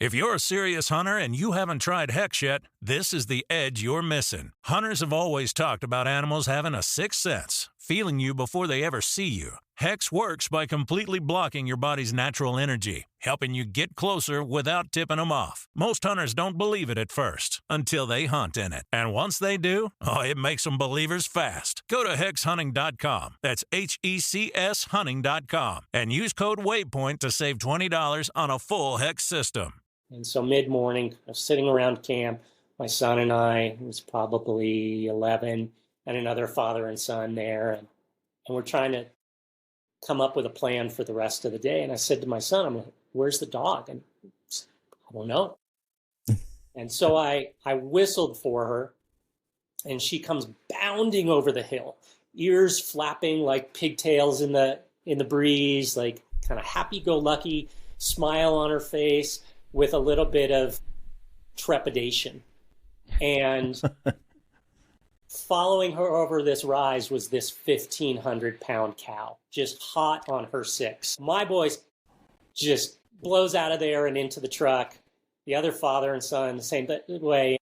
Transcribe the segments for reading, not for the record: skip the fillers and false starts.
If you're a serious hunter and you haven't tried Hex yet, this is the edge you're missing. Hunters have always talked about animals having a sixth sense, feeling you before they ever see you. Hex works by completely blocking your body's natural energy, helping you get closer without tipping them off. Most hunters don't believe it at first, until they hunt in it. And once they do, it makes them believers fast. Go to hexhunting.com. That's HECS hunting.com. And use code WAYPOINT to save $20 on a full Hex system. And so mid-morning, I was sitting around camp, my son and I, he was probably 11, and another father and son there. And we're trying to come up with a plan for the rest of the day. And I said to my son, I'm like, where's the dog? And I don't know. And so I whistled for her, and she comes bounding over the hill, ears flapping like pigtails in the breeze, like kind of happy-go-lucky smile on her face, with a little bit of trepidation. And following her over this rise was this 1,500-pound cow, just hot on her six. My boys just blows out of there and into the truck. The other father and son, the same way.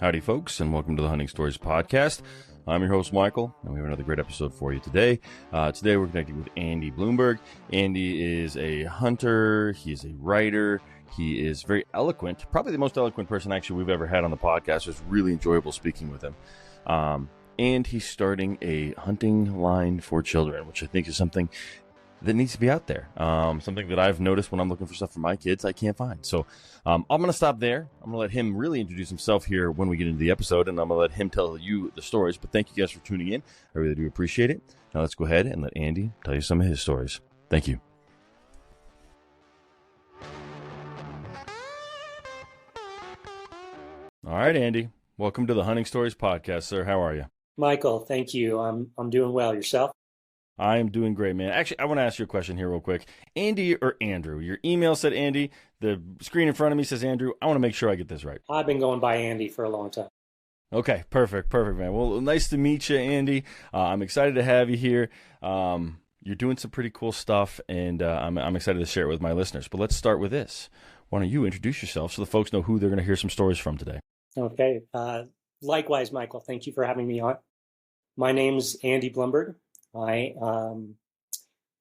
Howdy, folks, and welcome to the Hunting Stories Podcast. I'm your host, Michael, and we have another great episode for you today. Today, we're connecting with Andy Blumberg. Andy is a hunter. He's a writer. He is very eloquent, probably the most eloquent person actually we've ever had on the podcast. It's really enjoyable speaking with him. And he's starting a hunting line for children, which I think is something that needs to be out there. Something that I've noticed when I'm looking for stuff for my kids I can't find. So I'm going to stop there. I'm going to let him really introduce himself here when we get into the episode, and I'm going to let him tell you the stories. But thank you guys for tuning in. I really do appreciate it. Now let's go ahead and let Andy tell you some of his stories. Thank you. All right, Andy. Welcome to the Hunting Stories Podcast, sir. How are you? Michael, thank you. I'm doing well. Yourself? I am doing great, man. Actually, I want to ask you a question here real quick. Andy or Andrew? Your email said Andy. The screen in front of me says Andrew. I want to make sure I get this right. I've been going by Andy for a long time. Okay, perfect, man. Well, nice to meet you, Andy. I'm excited to have you here. You're doing some pretty cool stuff, and I'm excited to share it with my listeners. But let's start with this. Why don't you introduce yourself so the folks know who they're going to hear some stories from today? Okay. Likewise, Michael. Thank you for having me on. My name's Andy Blumberg. I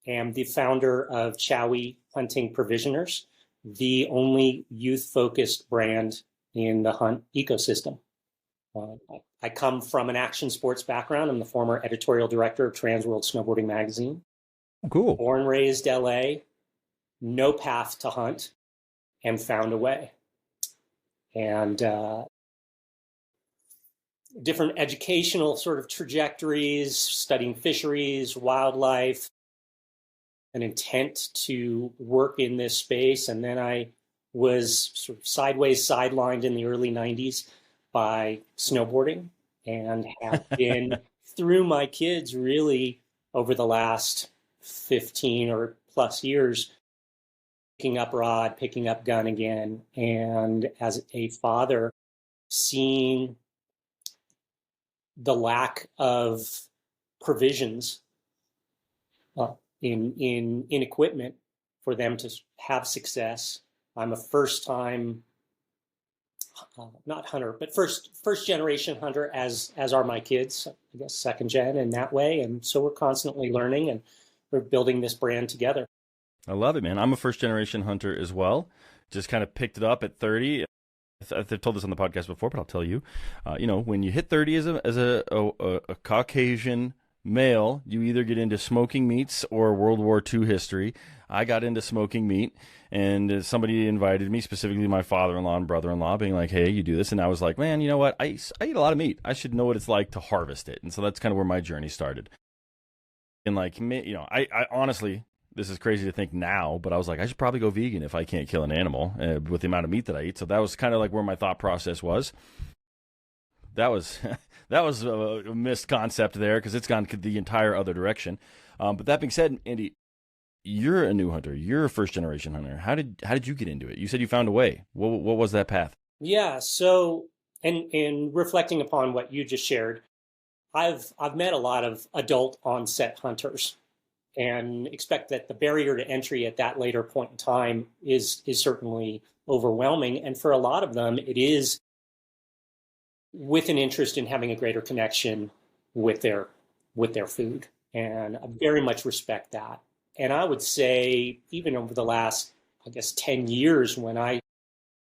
am the founder of Chowie Hunting Provisioners, the only youth-focused brand in the hunt ecosystem. I come from an action sports background. I'm the former editorial director of Trans World Snowboarding Magazine. Cool. Born, raised LA, no path to hunt, and found a way. And different educational sort of trajectories, studying fisheries, wildlife, an intent to work in this space. And then I was sort of sideways sidelined in the early 90s by snowboarding, and have been through my kids really over the last 15 or plus years, picking up rod, picking up gun again. And as a father, seeing the lack of provisions in equipment for them to have success. I'm a first-time, not hunter, but first generation hunter, as are my kids. I guess second gen in that way, and so we're constantly learning, and we're building this brand together. I love it, man. I'm a first generation hunter as well. Just kind of picked it up at 30. I've told this on the podcast before, but I'll tell you. When you hit 30 as a Caucasian male, you either get into smoking meats or World War II history. I got into smoking meat, and somebody invited me, specifically my father-in-law and brother-in-law, being like, hey, you do this. And I was like, man, you know what? I eat a lot of meat. I should know what it's like to harvest it. And so that's kind of where my journey started. And I honestly, this is crazy to think now, but I was like, I should probably go vegan if I can't kill an animal with the amount of meat that I eat. So that was kind of like where my thought process was. That was a missed concept there, because it's gone the entire other direction. But that being said, Andy, you're a new hunter. You're a first generation hunter. How did you get into it? You said you found a way. What was that path? Yeah. So, and reflecting upon what you just shared, I've met a lot of adult onset hunters, and expect that the barrier to entry at that later point in time is certainly overwhelming. And for a lot of them, it is with an interest in having a greater connection with their food. And I very much respect that. And I would say even over the last, I guess, 10 years, when I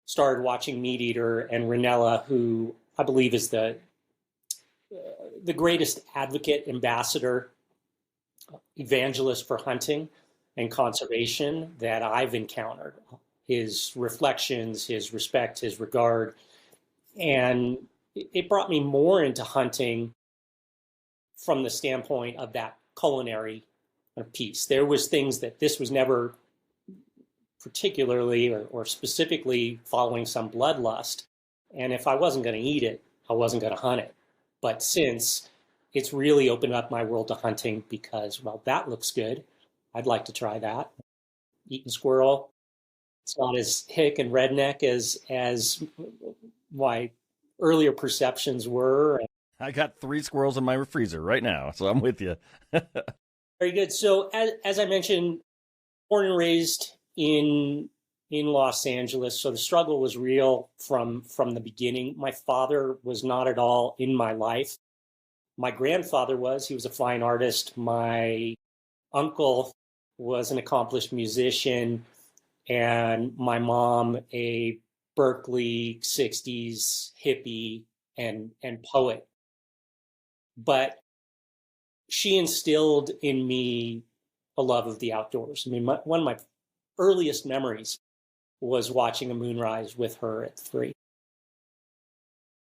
started watching Meat Eater and Ranella, who I believe is the greatest advocate, ambassador, evangelist for hunting and conservation that I've encountered. His reflections, his respect, his regard. And it brought me more into hunting from the standpoint of that culinary piece. There was things that this was never particularly or specifically following some bloodlust. And if I wasn't going to eat it, I wasn't going to hunt it. But since it's really opened up my world to hunting because, well, that looks good. I'd like to try that. Eating squirrel. It's not as hick and redneck as my earlier perceptions were. I got 3 squirrels in my freezer right now, so I'm with you. Very good. So as I mentioned, born and raised in Los Angeles, so the struggle was real from the beginning. My father was not at all in my life. My grandfather was. He was a fine artist. My uncle was an accomplished musician, and my mom a Berkeley 60s hippie and poet. But she instilled in me a love of the outdoors. I mean, one of my earliest memories was watching a moonrise with her at 3.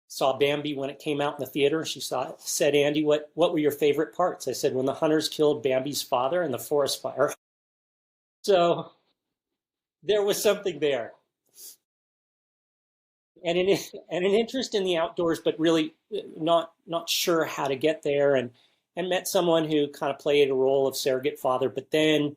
Saw Bambi when it came out in the theater. She said, Andy, what were your favorite parts? I said, when the hunters killed Bambi's father in the forest fire. So there was something there. And an interest in the outdoors, but really not sure how to get there, and met someone who kind of played a role of surrogate father, but then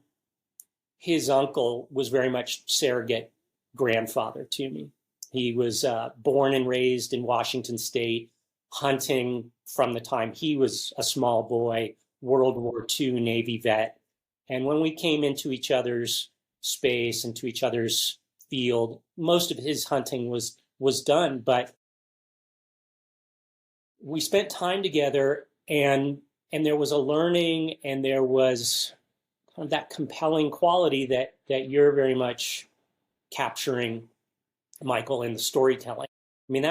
his uncle was very much surrogate grandfather to me. He was born and raised in Washington State, hunting from the time he was a small boy, World War II Navy vet. And when we came into each other's space and to each other's field, most of his hunting was done, but we spent time together, and there was a learning, and there was kind of that compelling quality that you're very much capturing, Michael, in the storytelling. I mean,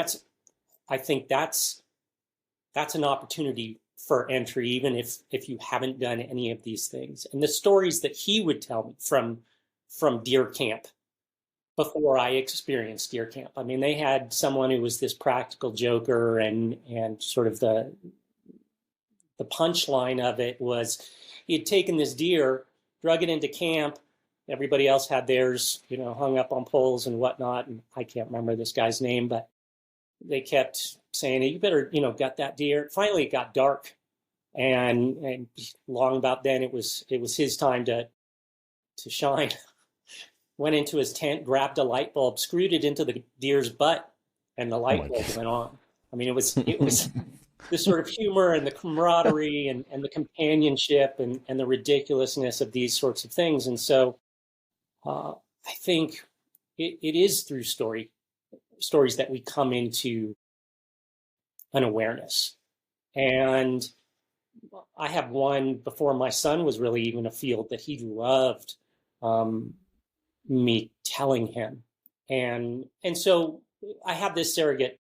I think that's an opportunity for entry, even if you haven't done any of these things. And the stories that he would tell me from deer camp before I experienced deer camp. I mean, they had someone who was this practical joker, and sort of the punchline of it was he had taken this deer, drug it into camp. Everybody else had theirs, hung up on poles and whatnot. And I can't remember this guy's name, but they kept saying, you better, gut that deer. Finally, it got dark. And long about then, it was his time to shine. Went into his tent, grabbed a light bulb, screwed it into the deer's butt, and the light bulb went on. I mean, it was the sort of humor and the camaraderie and the companionship and the ridiculousness of these sorts of things. And so I think it is through stories that we come into an awareness. And I have one before my son was really even a field that he loved me telling him. And so I have this surrogate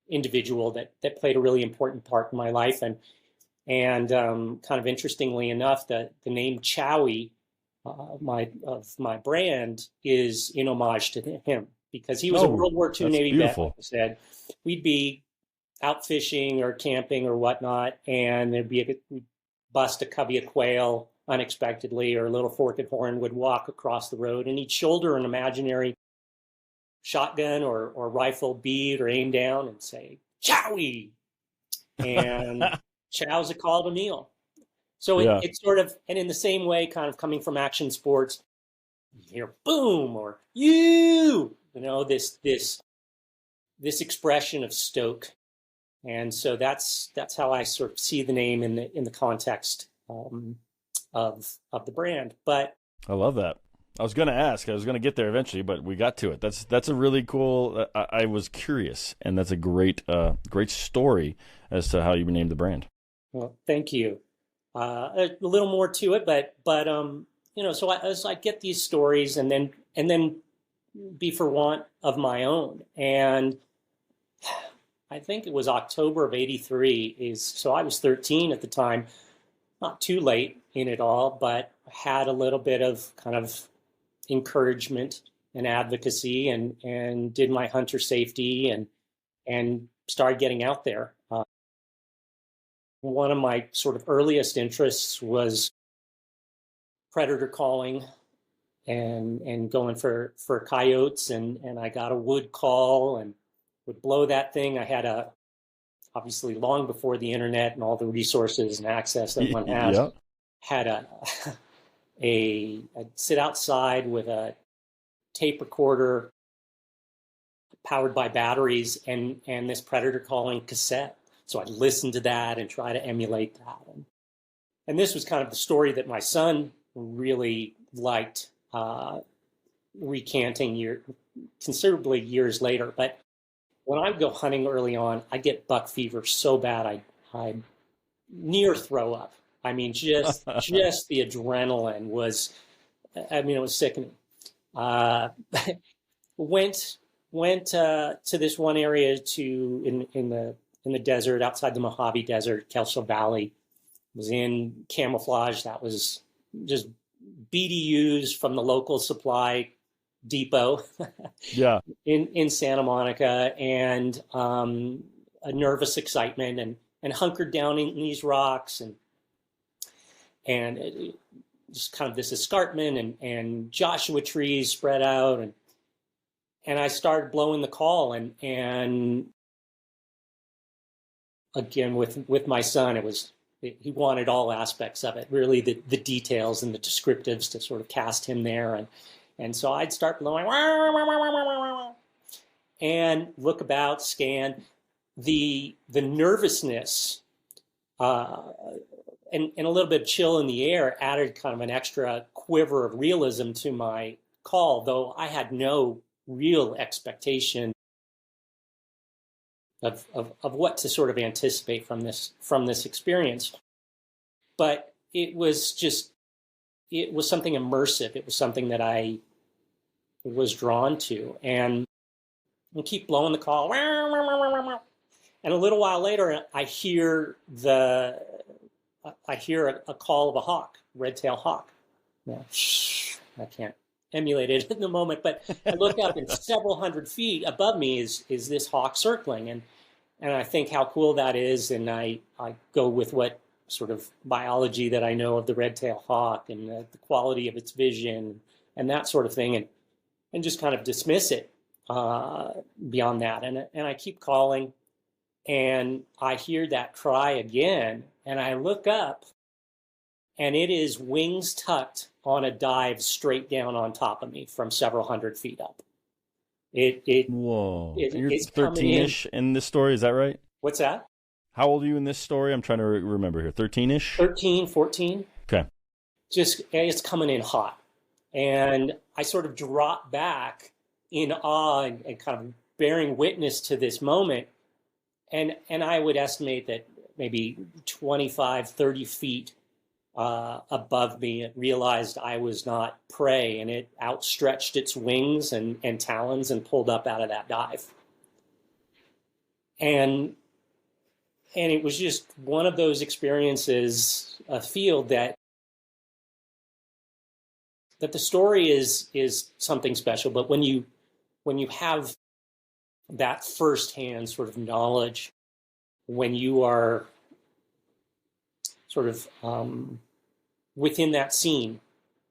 individual that played a really important part in my life. And kind of interestingly enough, the name Chowie, of my brand, is in homage to him, because he was a World War II Navy vet, like I said. We'd be out fishing or camping or whatnot, and we'd bust a covey of quail unexpectedly, or a little forked horn would walk across the road, and he'd shoulder an imaginary shotgun or rifle, bead or aim down, and say, Chowie! And chow's a call to meal. So it's sort of, and in the same way, kind of coming from action sports, you hear boom or this expression of stoke. And so that's how I sort of see the name in the context of the brand. But I love that. I was going to ask. I was going to get there eventually, but we got to it. That's a really cool. I was curious, and that's a great story as to how you named the brand. well, thank you. A little more to it, but so as I get these stories, and then be for want of my own, and I think it was October of '83. So I was 13 at the time, not too late in it all, but had a little bit of kind of encouragement and advocacy, and did my hunter safety, and started getting out there. One of my sort of earliest interests was predator calling and going for coyotes, and I got a wood call and would blow that thing. I had obviously long before the internet and all the resources and access that one has, Yeah. had I'd sit outside with a tape recorder powered by batteries and this predator calling cassette. So I'd listen to that and try to emulate that. And this was kind of the story that my son really liked, recanting considerably years later. But when I would go hunting early on, I'd get buck fever so bad I'd near throw up. I mean, just the adrenaline was, it was sickening. Went to this one area in the desert outside the Mojave Desert, Kelso Valley. Was in camouflage that was just BDUs from the local supply depot. Yeah. in Santa Monica, and a nervous excitement, and hunkered down in these rocks, and just kind of this escarpment and Joshua trees spread out, and I started blowing the call, and again with my son, he wanted all aspects of it, really the details and the descriptives to sort of cast him there, and so I'd start blowing and look about, scan. The nervousness and a little bit of chill in the air added kind of an extra quiver of realism to my call, though I had no real expectation of what to sort of anticipate from this experience. But it was something immersive. It was something that I was drawn to, and keep blowing the call. And a little while later, I hear a call of a hawk, red-tailed hawk. Now, I can't emulate it in the moment, but I look up, and several hundred feet above me is this hawk circling, and I think how cool that is, and I go with what sort of biology that I know of the red-tailed hawk and the quality of its vision and that sort of thing, and just kind of dismiss it beyond that, and I keep calling, and I hear that cry again, and I look up, and it is wings tucked on a dive straight down on top of me from several hundred feet up. Whoa. You're 13-ish in this story, is that right? What's that? How old are you in this story? I'm trying to remember here. 13-ish? 13, 14. Okay. It's coming in hot. And I sort of drop back in awe and kind of bearing witness to this moment. And I would estimate that maybe 25, 30 feet above me, it realized I was not prey, and it outstretched its wings and talons and pulled up out of that dive. And it was just one of those experiences, a field that the story is something special, but when you have that firsthand sort of knowledge, when you are sort of within that scene,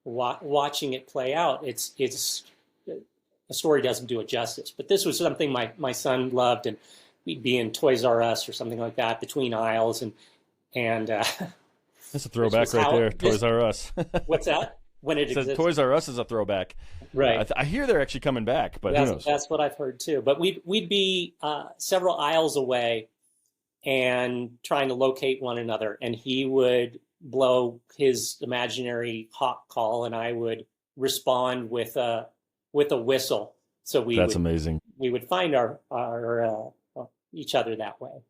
watching it play out, it's a story doesn't do it justice. But this was something my son loved, and we'd be in Toys R Us or something like that between aisles, and that's a throwback right there. Toys R Us. What's that? When it exists. Toys R Us is a throwback, right? I hear they're actually coming back, but who knows? That's what I've heard too. But we'd be several aisles away and trying to locate one another, and he would blow his imaginary hawk call, and I would respond with a whistle. So That's amazing. We would find our each other that way.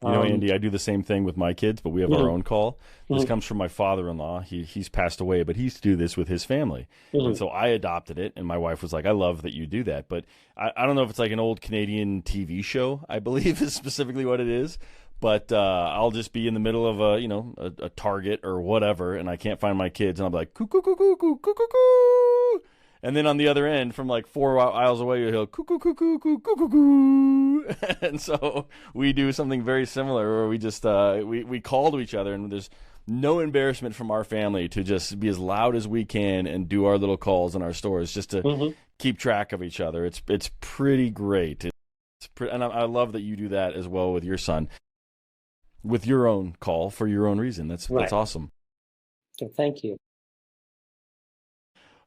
You know, Andy, I do the same thing with my kids, but we have our own call. This comes from my father-in-law. He's passed away, but he used to do this with his family. And so I adopted it, and my wife was like, I love that you do that. But I don't know if it's like an old Canadian TV show, I believe is specifically what it is. But I'll just be in the middle of a Target or whatever, and I can't find my kids, and I'll be like, coo, coo, coo, coo, coo, coo, coo, coo. And then on the other end, from like 4 aisles away, you'll hear coo, coo, coo, coo, coo, coo, coo, coo. And so we do something very similar where we just we call to each other, and there's no embarrassment from our family to just be as loud as we can and do our little calls in our stores just to keep track of each other. It's pretty great. And I love that you do that as well with your son, with your own call for your own reason. That's awesome. So thank you.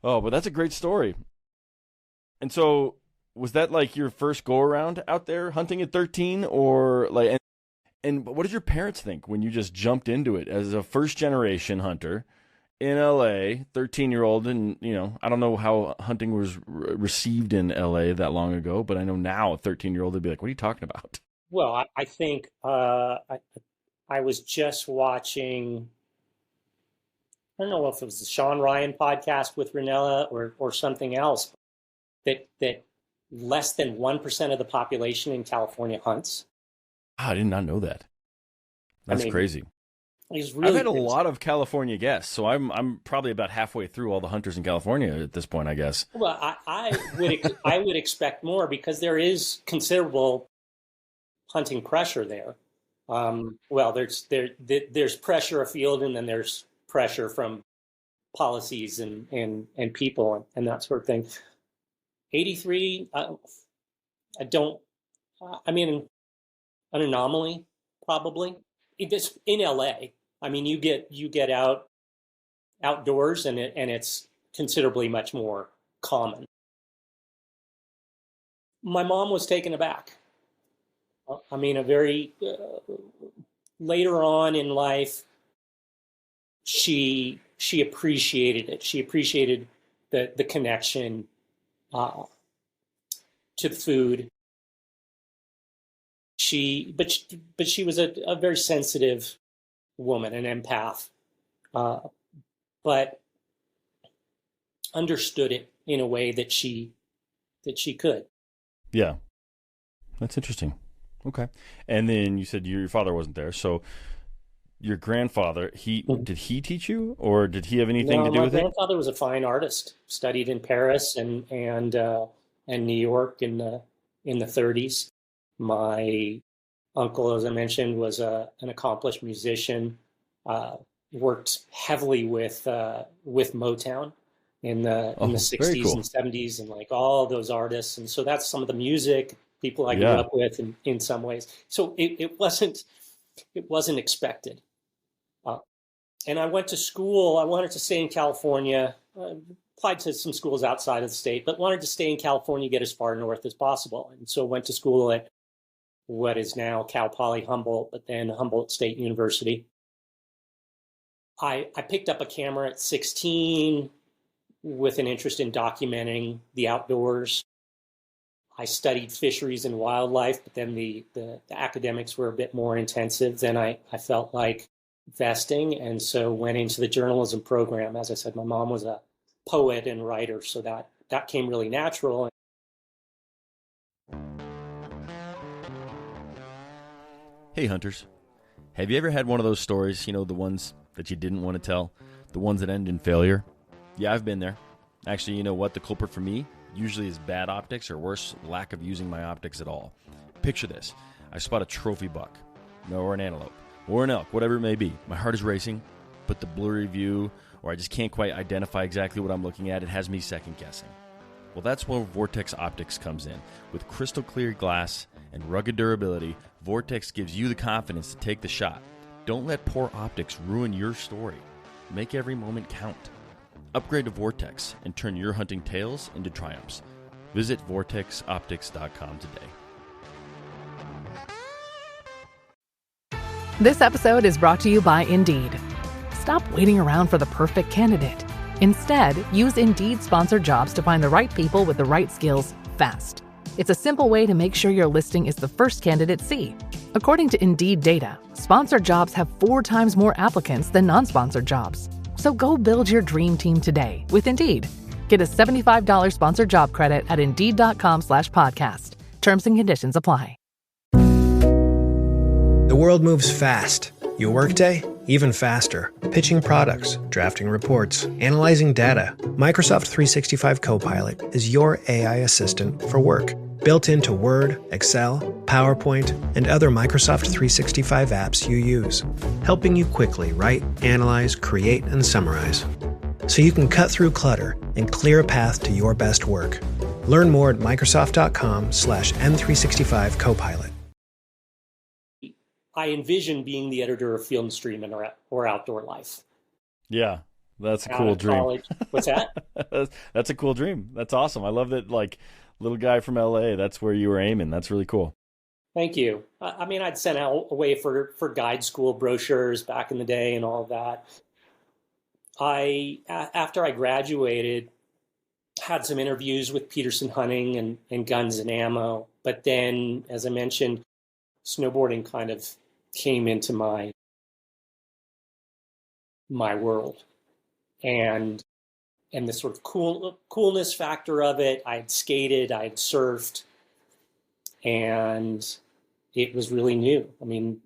Oh, but that's a great story. And so, was that like your first go around out there hunting at 13, or like? And what did your parents think when you just jumped into it as a first generation hunter in LA, 13-year-old? And I don't know how hunting was received in LA that long ago, but I know now a 13-year-old would be like, "What are you talking about?" Well, I think I was just watching. I don't know if it was the Sean Ryan podcast with Ranella or something else, that less than 1% of the population in California hunts. I did not know that. That's crazy. Really I've had a lot of California guests, so I'm probably about halfway through all the hunters in California at this point, I guess. Well, I would expect more because there is considerable hunting pressure there. Well, there's pressure afield, and then there's pressure from policies and people and that sort of thing. 83, an anomaly probably. It's in LA. I mean, you get outdoors and it's considerably much more common. My mom was taken aback. I mean, a very later on in life, she appreciated it. She appreciated the connection to the food. But she was a very sensitive woman, an empath, but understood it in a way that she could. Yeah, that's interesting. Okay, and then you said your father wasn't there, so. Your grandfather, did he teach you, or did he have anything to do with it? My grandfather was a fine artist, studied in Paris and New York in the 30s. My uncle, as I mentioned, was an accomplished musician. Worked heavily with Motown in the 60s cool. and 70s, and like all those artists. And so that's some of the music people I grew up with in some ways. So it wasn't expected. And I went to school. I wanted to stay in California. Applied to some schools outside of the state, but wanted to stay in California, get as far north as possible. And so went to school at what is now Cal Poly Humboldt, but then Humboldt State University. I picked up a camera at 16 with an interest in documenting the outdoors. I studied fisheries and wildlife, but then the academics were a bit more intensive than I felt like vesting, and so went into the journalism program. As I said, my mom was a poet and writer, so that came really natural. Hey hunters, have you ever had one of those stories, the ones that you didn't want to tell, the ones that end in failure? Yeah, I've been there. Actually, you know what? The culprit for me usually is bad optics, or worse, lack of using my optics at all. Picture this. I spot a trophy buck, or an antelope, or an elk, whatever it may be. My heart is racing, but the blurry view, or I just can't quite identify exactly what I'm looking at, it has me second guessing. Well, that's where Vortex Optics comes in. With crystal clear glass and rugged durability, Vortex gives you the confidence to take the shot. Don't let poor optics ruin your story. Make every moment count. Upgrade to Vortex and turn your hunting tales into triumphs. Visit vortexoptics.com today. This episode is brought to you by Indeed. Stop waiting around for the perfect candidate. Instead, use Indeed sponsored jobs to find the right people with the right skills fast. It's a simple way to make sure your listing is the first candidates see. According to Indeed data, sponsored jobs have 4 times more applicants than non-sponsored jobs. So go build your dream team today with Indeed. Get a $75 sponsored job credit at Indeed.com/podcast. Terms and conditions apply. The world moves fast. Your workday, even faster. Pitching products, drafting reports, analyzing data. Microsoft 365 Copilot is your AI assistant for work. Built into Word, Excel, PowerPoint, and other Microsoft 365 apps you use. Helping you quickly write, analyze, create, and summarize. So you can cut through clutter and clear a path to your best work. Learn more at Microsoft.com/M365 Copilot. I envision being the editor of Field and Stream or Outdoor Life. Yeah, that's a cool dream. What's that? That's a cool dream. That's awesome. I love that, like, little guy from LA, that's where you were aiming. That's really cool. Thank you. I mean, I'd sent out away for guide school brochures back in the day and all of that. After I graduated, had some interviews with Peterson Hunting and Guns and Ammo. But then, as I mentioned, snowboarding kind of came into my world, and the sort of coolness factor of it. I had skated, I had surfed, and it was really new. I mean,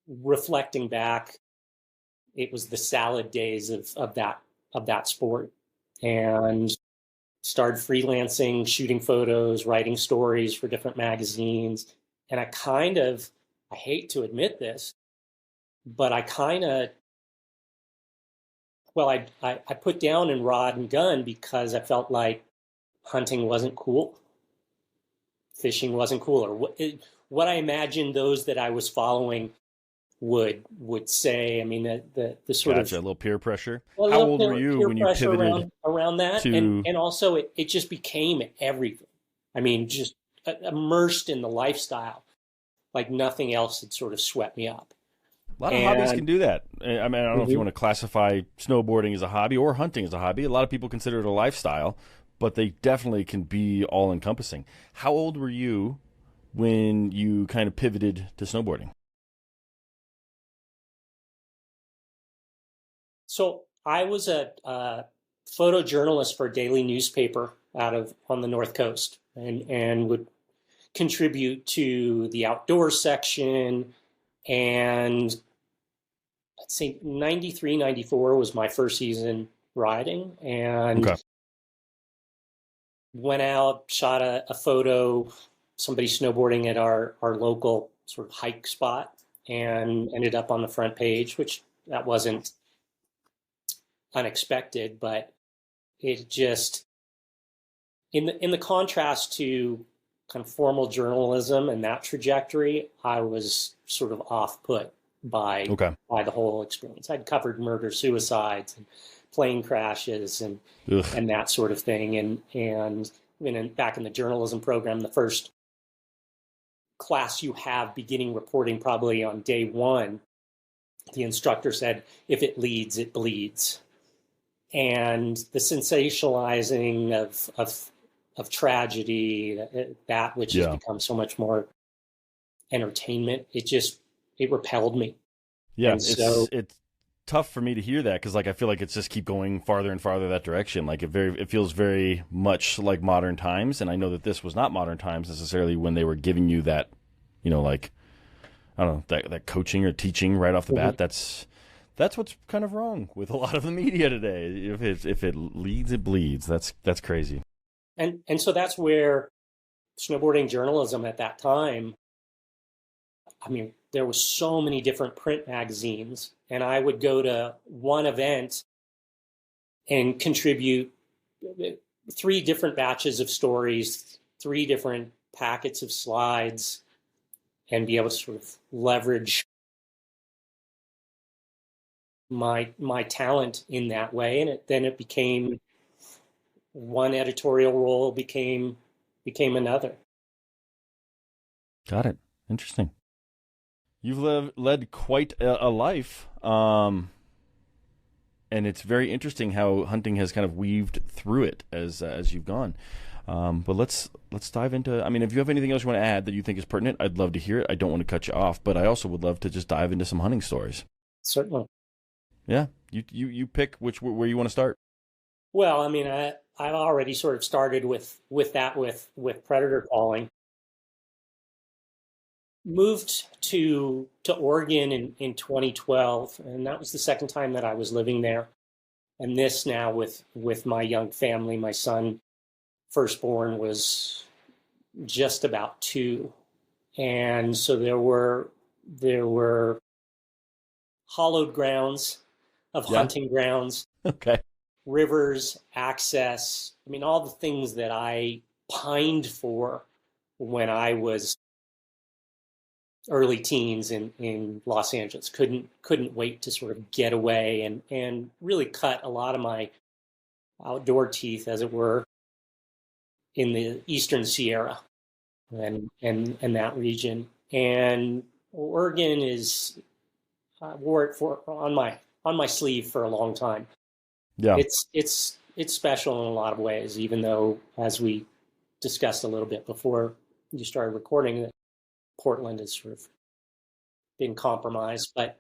reflecting back, it was the salad days of that sport, and started freelancing, shooting photos, writing stories for different magazines. And I hate to admit this, but I put down in rod and gun because I felt like hunting wasn't cool, fishing wasn't cool, or what I imagined those that I was following would say. I mean, the sort gotcha, of a little peer pressure. How old were you when you pivoted around that? And also it just became everything. I mean, just immersed in the lifestyle like nothing else had sort of swept me up. A lot of hobbies can do that. I mean, I don't know if you want to classify snowboarding as a hobby or hunting as a hobby. A lot of people consider it a lifestyle, but they definitely can be all-encompassing. How old were you when you kind of pivoted to snowboarding? So I was a photojournalist for a daily newspaper on the North Coast, and would contribute to the outdoor section. And I'd say 93, 94 was my first season riding, and went out, shot a photo, somebody snowboarding at our local sort of hike spot, and ended up on the front page, which that wasn't unexpected, but it just, in the contrast to kind of formal journalism and that trajectory, I was sort of off-put by the whole experience. I'd covered murder, suicides, and plane crashes, and that sort of thing. And I mean, back in the journalism program, the first class you have beginning reporting probably on day one, the instructor said, "If it leads, it bleeds." And the sensationalizing of tragedy, that which has become so much more entertainment, it repelled me. Yeah, it's tough for me to hear that, because like I feel like it's just keep going farther and farther that direction. Like it feels very much like modern times, and I know that this was not modern times necessarily when they were giving you that, like, I don't know, that coaching or teaching right off the bat. That's what's kind of wrong with a lot of the media today. If it leads, it bleeds. That's crazy. And so that's where snowboarding journalism at that time, I mean, there was so many different print magazines, and I would go to one event and contribute 3 different batches of stories, 3 different packets of slides, and be able to sort of leverage my talent in that way. And then it became one editorial role became another. Got it. Interesting. You've led quite a life. And it's very interesting how hunting has kind of weaved through it as you've gone. But let's dive into. I mean, if you have anything else you want to add that you think is pertinent, I'd love to hear it. I don't want to cut you off, but I also would love to just dive into some hunting stories. Certainly. Yeah, you pick where you want to start. Well, I mean, I've already sort of started with predator calling. Moved to Oregon in 2012, and that was the second time that I was living there. And this now with my young family, my son, firstborn, was just about 2, and so there were hollowed grounds of hunting grounds, okay, rivers, access. I mean, all the things that I pined for when I was early teens in Los Angeles. Couldn't wait to sort of get away and really cut a lot of my outdoor teeth, as it were, in the Eastern Sierra and that region. And Oregon is, I wore it on my sleeve for a long time. Yeah, it's special in a lot of ways, even though, as we discussed a little bit before you started recording, that Portland has sort of been compromised. But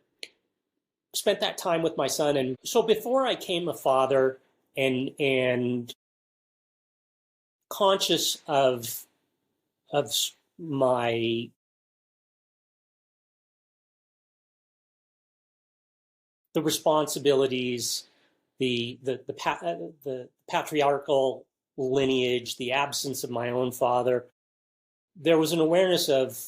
spent that time with my son, and so before I became a father and conscious of my the responsibilities, the patriarchal lineage, the absence of my own father, there was an awareness of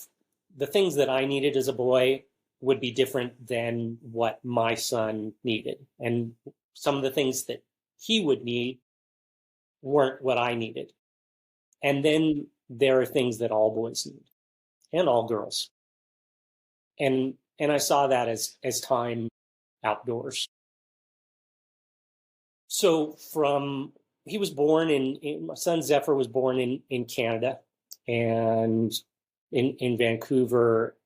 the things that I needed as a boy would be different than what my son needed. And some of the things that he would need weren't what I needed. And then there are things that all boys need, and all girls. And I saw that as time outdoors. So he was born my son Zephyr was born in Canada and in Vancouver,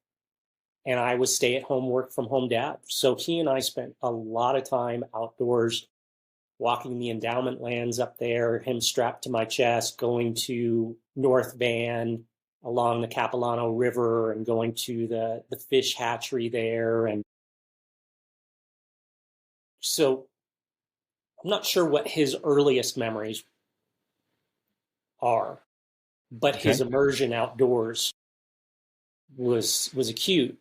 and I was stay-at-home, work-from-home dad. So he and I spent a lot of time outdoors, walking the endowment lands up there, him strapped to my chest, going to North Van along the Capilano River and going to the fish hatchery there. And so I'm not sure what his earliest memories are, but his immersion outdoors was acute.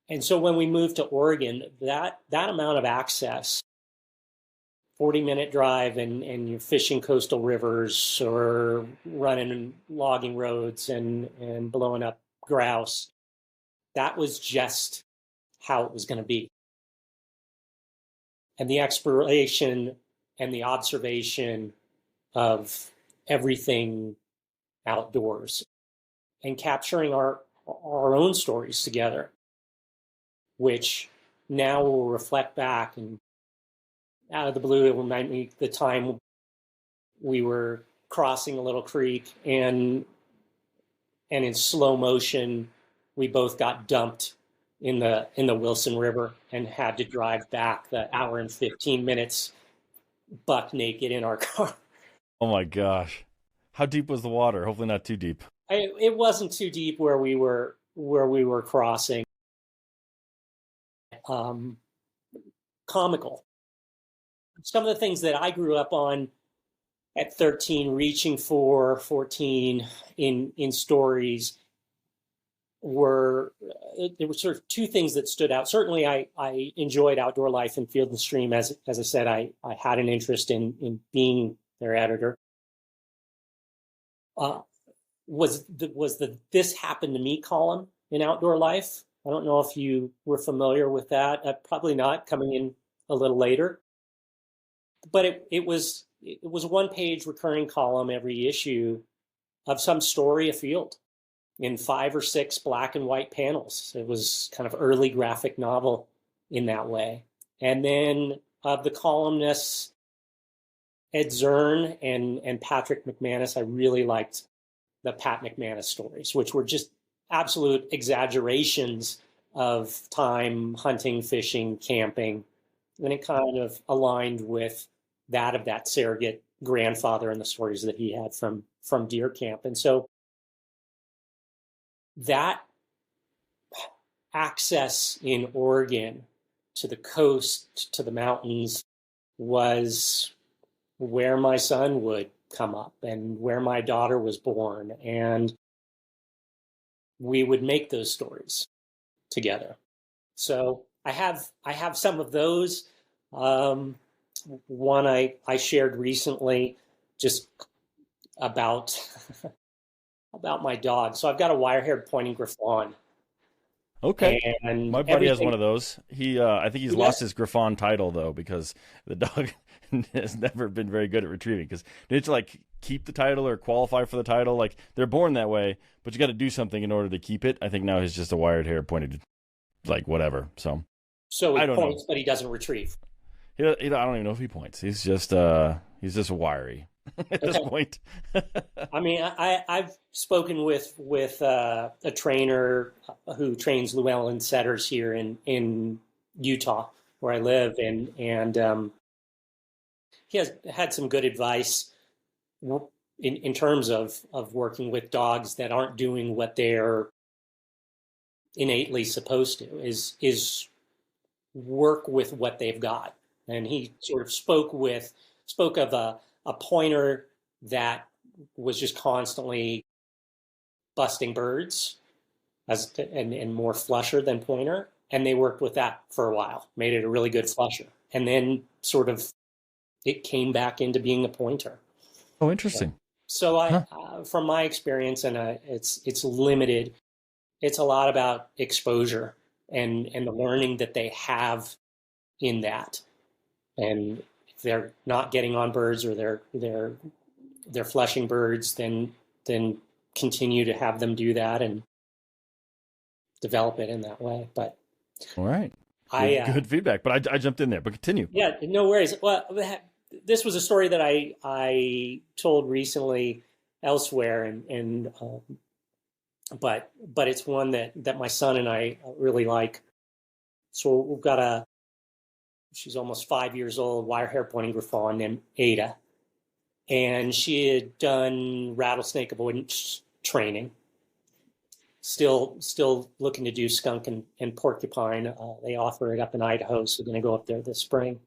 And so when we moved to Oregon, that amount of access, 40-minute drive and you're fishing coastal rivers or running logging roads and blowing up grouse, that was just how it was going to be. And the exploration and the observation of everything outdoors and capturing our own stories together, which now we'll reflect back, and out of the blue, it will remind me the time we were crossing a little creek and in slow motion, we both got dumped in the Wilson River and had to drive back the hour and 15 minutes buck naked in our car. Oh my gosh. How deep was the water? Hopefully not too deep. It wasn't too deep where we were crossing. Comical. Some of the things that I grew up on at 13, reaching for 14 in stories, there were sort of two things that stood out. Certainly, I enjoyed outdoor life in Field and Stream. As I said, I had an interest in being their editor. Was the This Happened to Me column in Outdoor Life. I don't know if you were familiar with that. Probably not, coming in a little later. But it was a one-page recurring column every issue of some story afield in 5 or 6 black and white panels. It was kind of early graphic novel in that way. And then of the columnists, Ed Zern and Patrick McManus, I really liked the Pat McManus stories, which were just absolute exaggerations of time hunting, fishing, camping, And it kind of aligned with that of that surrogate grandfather and the stories that he had from deer camp. And so that access in Oregon to the coast, to the mountains, was where my son would come up and where my daughter was born. And we would make those stories together. So I have some of those. One I shared recently just about about my dog. So I've got a wire-haired pointing Griffon. Okay. And My buddy has one of those. I think he's Yes. lost his Griffon title though, because the dog has never been very good at retrieving. Because you need to like keep the title or qualify for the title. Like they're born that way, but you got to do something in order to keep it. I think now he's just a wired-haired pointed, like whatever. So So I he don't points, know. but he doesn't retrieve. I don't even know if he points. He's just wiry at this Okay. point. I mean, I've spoken with a trainer who trains Llewellyn setters here in Utah, where I live, and he has had some good advice in terms of working with dogs that aren't doing what they're innately supposed to. Is work with what they've got. And he sort of spoke of a pointer that was just constantly busting birds and more flusher than pointer. And they worked with that for a while, made it a really good flusher. And then sort of it came back into being a pointer. Oh, interesting. So from my experience, and it's limited, it's a lot about exposure and the learning that they have in that. And if they're not getting on birds or they're flushing birds, then continue to have them do that and develop it in that way. But All right. I Good feedback, but I jumped in there. But continue. yeah, no worries. Well, this was a story that I told recently elsewhere, and but it's one that my son and I really like. So we've got she's almost 5 years old, wire-hair pointing Griffon named Ada. And she had done rattlesnake avoidance training. Still looking to do skunk and porcupine. They offer it up in Idaho, so we're going to go up there this spring.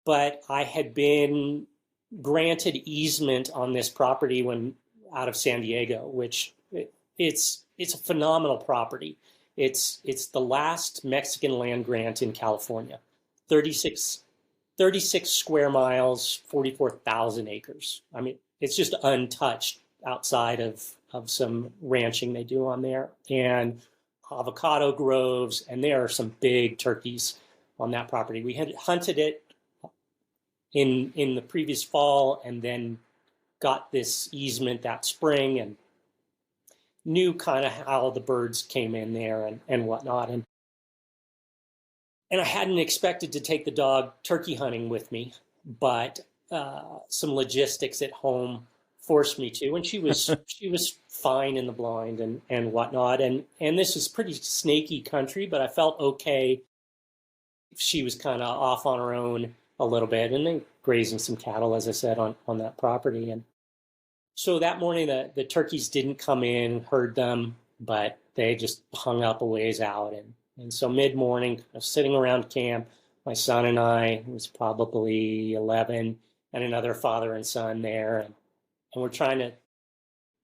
But I had been granted easement on this property when out of San Diego, which it's a phenomenal property. It's the last Mexican land grant in California. 36 square miles, 44,000 acres. I mean, it's just untouched outside of some ranching they do on there, and avocado groves, and there are some big turkeys on that property. We had hunted it in the previous fall and then got this easement that spring and knew kind of how the birds came in there and whatnot. And I hadn't expected to take the dog turkey hunting with me, but some logistics at home forced me to. And she was fine in the blind and whatnot. And this is pretty snaky country, but I felt okay if she was kind of off on her own a little bit, and then grazing some cattle, as I said, on that property. And so that morning, the turkeys didn't come in, heard them, but they just hung up a ways out. And so mid-morning, I was sitting around camp, my son and I, it was probably 11, and another father and son there. And we're trying to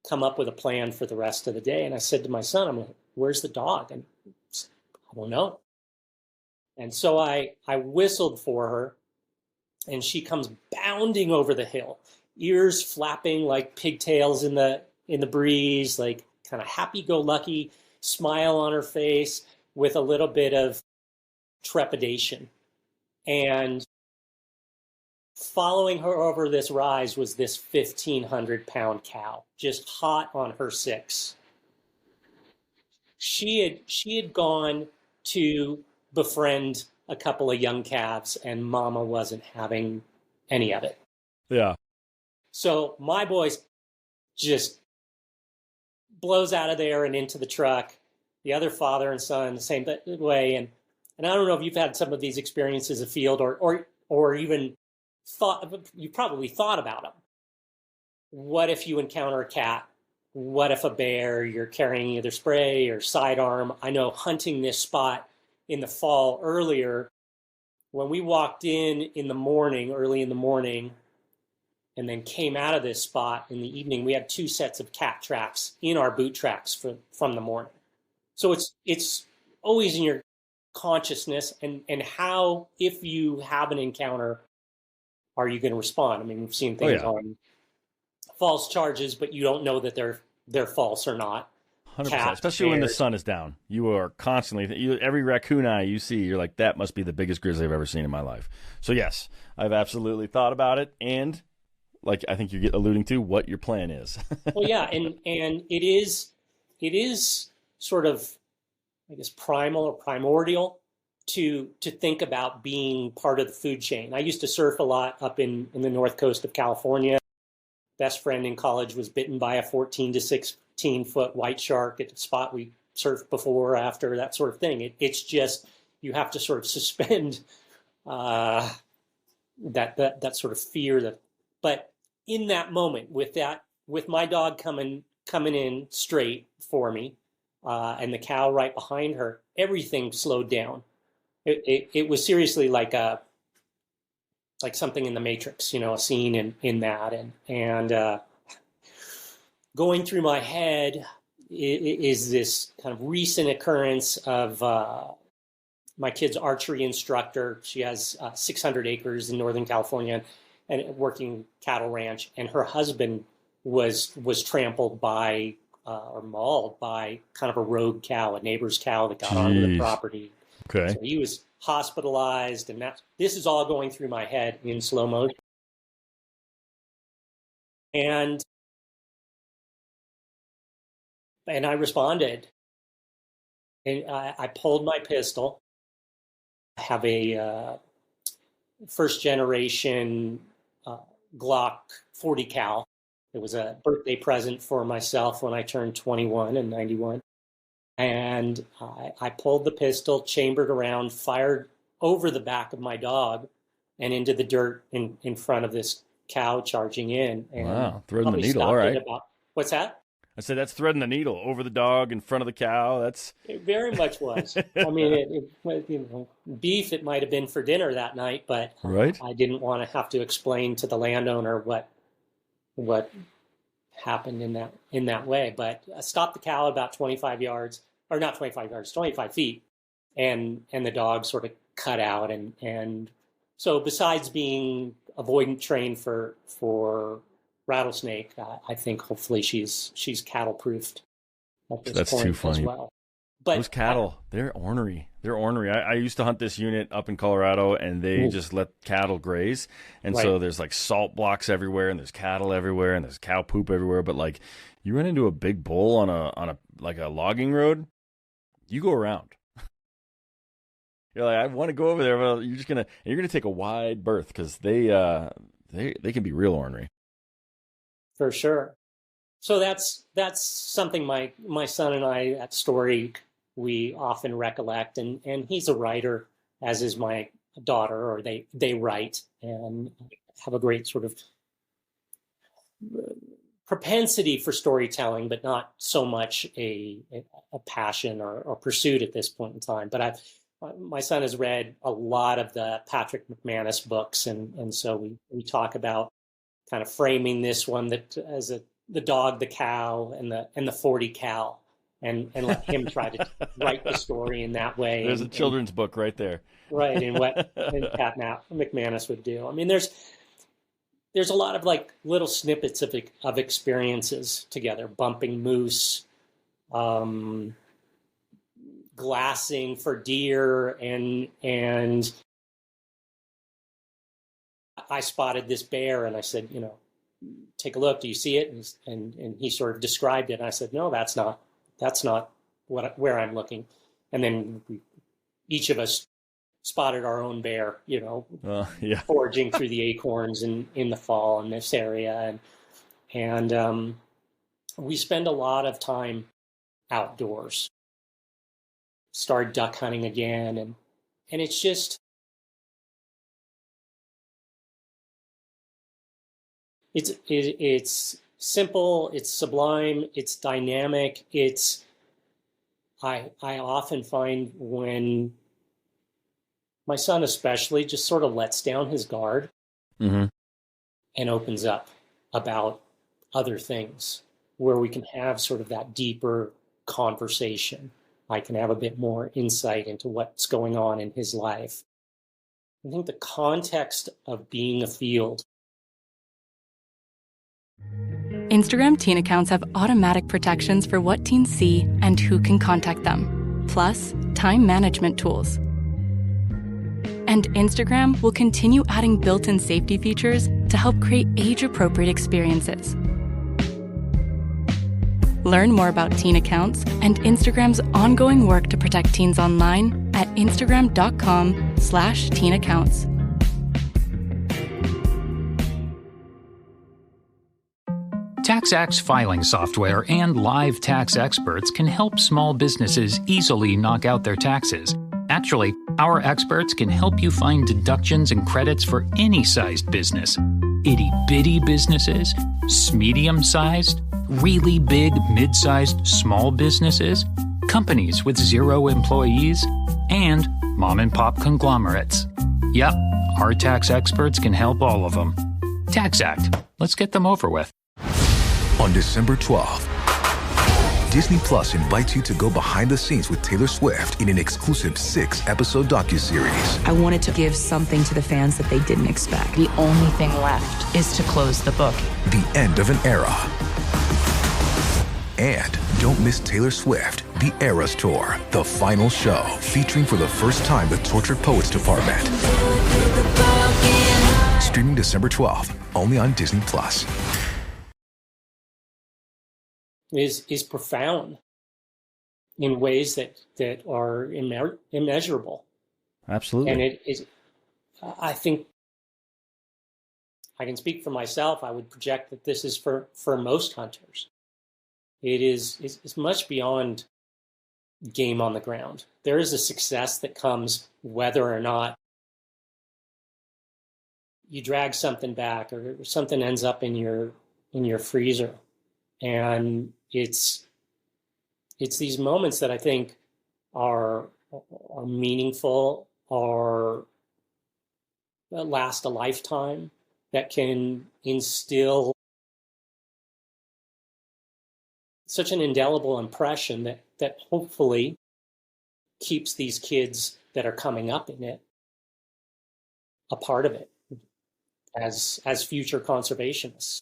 come up with a plan for the rest of the day. And I said to my son, I'm like, where's the dog? And I don't know. And so I whistled for her, and she comes bounding over the hill, ears flapping like pigtails in the breeze, like kind of happy-go-lucky, smile on her face, with a little bit of trepidation. And following her over this rise was this 1,500-pound cow, just hot on her six. She had gone to befriend a couple of young calves, and Mama wasn't having any of it. Yeah. So my boys just blows out of there and into the truck. The other father and son the same way, and and I don't know if you've had some of these experiences afield or even you probably thought about them. What if you encounter a cat? What if a bear? You're carrying either spray or sidearm. I know hunting this spot in the fall earlier, when we walked in the morning, early in the morning, and then came out of this spot in the evening, we had 2 sets of cat tracks in our boot tracks from the morning. So it's always in your consciousness, and how, if you have an encounter, are you going to respond? I mean, we've seen things on false charges, but you don't know that they're false or not. 100%, especially when the sun is down. You are constantly, every raccoon eye you see, you're like, that must be the biggest grizzly I've ever seen in my life. So yes, I've absolutely thought about it, and like I think you're alluding to, what your plan is. Well, yeah, and it is sort of, I guess, primal or primordial to think about being part of the food chain. I used to surf a lot up in the north coast of California. Best friend in college was bitten by a 14 to 16-foot white shark at the spot we surfed before, after, that sort of thing. It's just, you have to sort of suspend that sort of fear. But in that moment, with my dog coming in straight for me, and the cow right behind her, everything slowed down. It was seriously like something in the Matrix, a scene in that, and going through my head is this kind of recent occurrence of my kid's archery instructor. She has 600 acres in Northern California and working cattle ranch, and her husband was trampled by or mauled by kind of a rogue cow, a neighbor's cow that got onto the property. Okay. So he was hospitalized, and this is all going through my head in slow motion. And I responded, and I pulled my pistol. I have a first generation Glock 40 cal. It was a birthday present for myself when I turned 21 in 91. And I pulled the pistol, chambered around, fired over the back of my dog and into the dirt in front of this cow charging in. And wow, threading the needle, all right. What's that? I said, that's threading the needle over the dog in front of the cow. It very much was. I mean, beef it might have been for dinner that night, but right. I didn't want to have to explain to the landowner what happened in that way. But I stopped the cow about 25 yards, or not 25 yards, 25 feet, and the dog sort of cut out. And so besides being avoidant trained for rattlesnake, I think hopefully she's cattle proofed at this That's point too funny. as well. But those cattle, they're ornery. They're ornery. I used to hunt this unit up in Colorado, and they just let cattle graze. And so there's like salt blocks everywhere, and there's cattle everywhere, and there's cow poop everywhere. But like, you run into a big bull on a like a logging road, you go around. You're like, I want to go over there, but you're gonna take a wide berth because they can be real ornery. For sure. So that's something my son and I, that story, we often recollect, and he's a writer, as is my daughter, or they write and have a great sort of propensity for storytelling, but not so much a passion or pursuit at this point in time. But my son has read a lot of the Patrick McManus books, and so we talk about kind of framing this one that as the dog, the cow, and the 40 cal, and let him try to write the story in that way. There's a children's book right there. Right, and what Pat McManus would do. I mean, there's a lot of like little snippets of experiences together, bumping moose, glassing for deer, and I spotted this bear, and I said, take a look. Do you see it? And he sort of described it. And I said, no, that's not where I'm looking. And then each of us spotted our own bear, foraging through the acorns in the fall in this area. And we spend a lot of time outdoors. Started duck hunting again, And it's just, it's simple, it's sublime, it's dynamic. I often find when my son especially just sort of lets down his guard and opens up about other things, where we can have sort of that deeper conversation. I can have a bit more insight into what's going on in his life. I think the context of being a field. Instagram teen accounts have automatic protections for what teens see and who can contact them, plus time management tools. And Instagram will continue adding built-in safety features to help create age-appropriate experiences. Learn more about teen accounts and Instagram's ongoing work to protect teens online at instagram.com/teen accounts. TaxAct filing software and live tax experts can help small businesses easily knock out their taxes. Actually, our experts can help you find deductions and credits for any sized business. Itty-bitty businesses, medium-sized, really big, mid-sized, small businesses, companies with 0 employees, and mom-and-pop conglomerates. Yep, our tax experts can help all of them. TaxAct. Let's get them over with. On December 12th, Disney Plus invites you to go behind the scenes with Taylor Swift in an exclusive 6-episode docuseries. I wanted to give something to the fans that they didn't expect. The only thing left is to close the book. The end of an era. And don't miss Taylor Swift, The Eras Tour, the final show, featuring for the first time the Tortured Poets Department. Streaming December 12th, only on Disney Plus. Is profound in ways that are immeasurable. Absolutely. And it is, I think, I can speak for myself. I would project that this is for most hunters. It's much beyond game on the ground. There is a success that comes whether or not you drag something back or something ends up in your freezer. And it's these moments that I think are meaningful, that last a lifetime, that can instill such an indelible impression that hopefully keeps these kids that are coming up in it a part of it as future conservationists.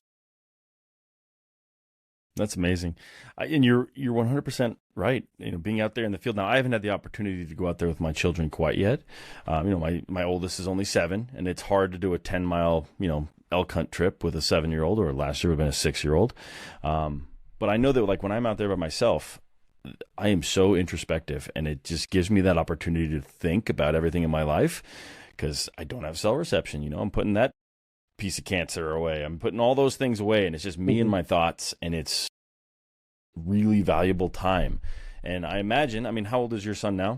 That's amazing. And you're 100% right. Being out there in the field. Now, I haven't had the opportunity to go out there with my children quite yet. My oldest is only 7, and it's hard to do a 10-mile, elk hunt trip with a 7-year-old, or last year would have been a 6-year-old. But I know that, like, when I'm out there by myself, I am so introspective, and it just gives me that opportunity to think about everything in my life, because I don't have cell reception. I'm putting that piece of cancer away. I'm putting all those things away, and it's just me and my thoughts, and it's really valuable time. And I imagine, how old is your son now?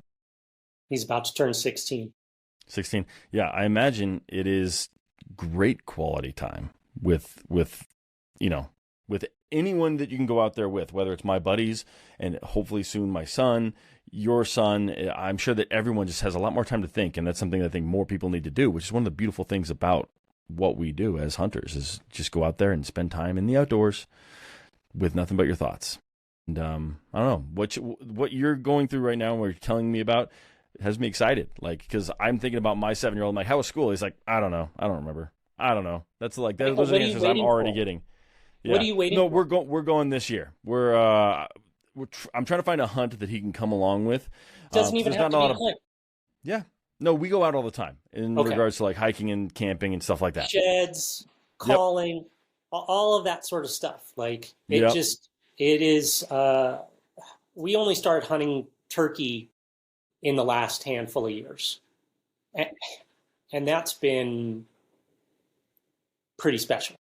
He's about to turn 16. 16. Yeah, I imagine it is great quality time with anyone that you can go out there with, whether it's my buddies and hopefully soon my son, your son. I'm sure that everyone just has a lot more time to think, and that's something I think more people need to do, which is one of the beautiful things about what we do as hunters, is just go out there and spend time in the outdoors with nothing but your thoughts. And I don't know what you're going through right now and what you're telling me about has me excited. Like, because I'm thinking about my 7-year-old. I'm like, how was school? He's like, I don't know. I don't remember. I don't know. That's like those are the answers I'm already getting. Yeah. What are you waiting for? No, we're going this year. I'm trying to find a hunt that he can come along with. Doesn't even have to be a hunt. Yeah. No, we go out all the time in regards to like hiking and camping and stuff like that. Sheds, calling, all of that sort of stuff. Like it is, we only started hunting turkey in the last handful of years. And that's been pretty special.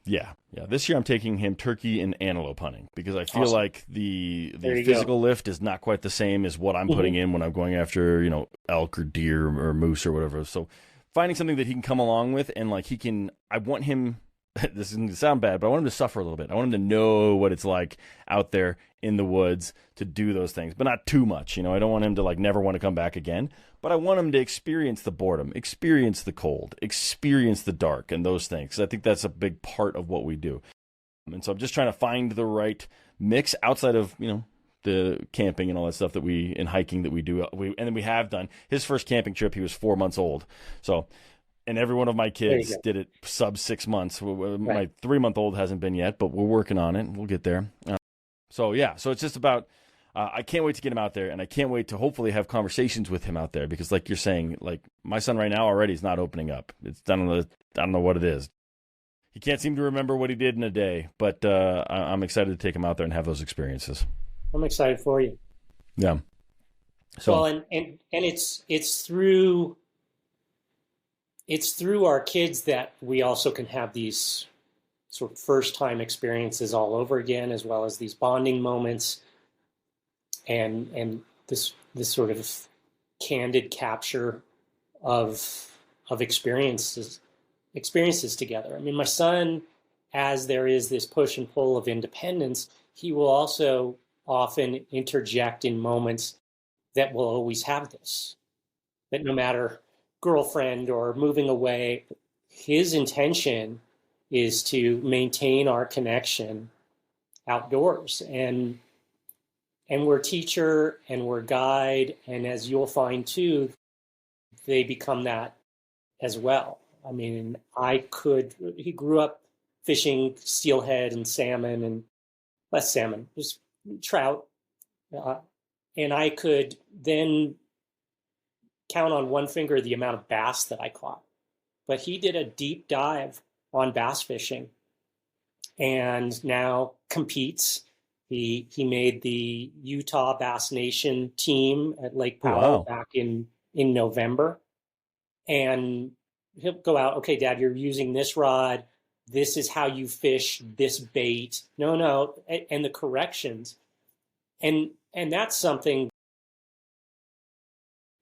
Yeah. This year I'm taking him turkey and antelope hunting because I feel Awesome. like the There you physical lift is not quite the same as what I'm putting in when I'm going after, elk or deer or moose or whatever. So finding something that he can come along with and like I want him, this is going to sound bad, but I want him to suffer a little bit. I want him to know what it's like out there in the woods to do those things, but not too much. I don't want him to like never want to come back again, but I want him to experience the boredom, experience the cold, experience the dark and those things. 'Cause I think that's a big part of what we do. And so I'm just trying to find the right mix outside of, the camping and all that stuff and hiking that we do. And then we have done his first camping trip. He was 4 months old. So, and every one of my kids did it sub 6 months. My 3-month-old hasn't been yet, but we're working on it. We'll get there. So it's just about, I can't wait to get him out there, and I can't wait to hopefully have conversations with him out there because like you're saying, like my son right now already is not opening up. I don't know what it is. He can't seem to remember what he did in a day, but I'm excited to take him out there and have those experiences. I'm excited for you. Yeah. So, well, and it's through our kids that we also can have these sort of first time experiences all over again, as well as these bonding moments and this sort of candid capture of experiences together. I mean, my son, as there is this push and pull of independence, he will also often interject in moments that will always have this, that no matter girlfriend or moving away, his intention is to maintain our connection outdoors. And we're teacher and we're guide. And as you'll find too, they become that as well. I mean, he grew up fishing steelhead and salmon and less salmon, just trout. And I could then count on one finger the amount of bass that I caught. But he did a deep dive on bass fishing and now competes. He made the Utah Bass Nation team at Lake Powell back in November. And he'll go out, okay, Dad, you're using this rod. This is how you fish this bait. No. And the corrections. And that's something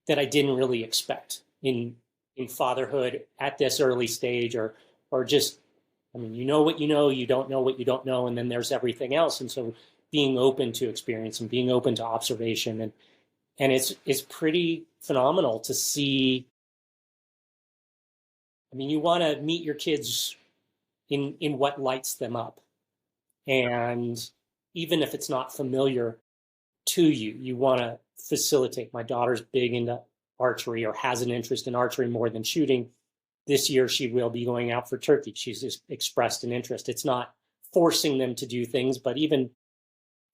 that I didn't really expect in fatherhood at this early stage or just, I mean, you know what you know, you don't know what you don't know, and then there's everything else. And so being open to experience and being open to observation and it's pretty phenomenal to see. I mean, you want to meet your kids in what lights them up. And even if it's not familiar to you, you want to facilitate. My daughter's big into archery or has an interest in archery more than shooting. This year, she will be going out for turkey. She's just expressed an interest. It's not forcing them to do things, but even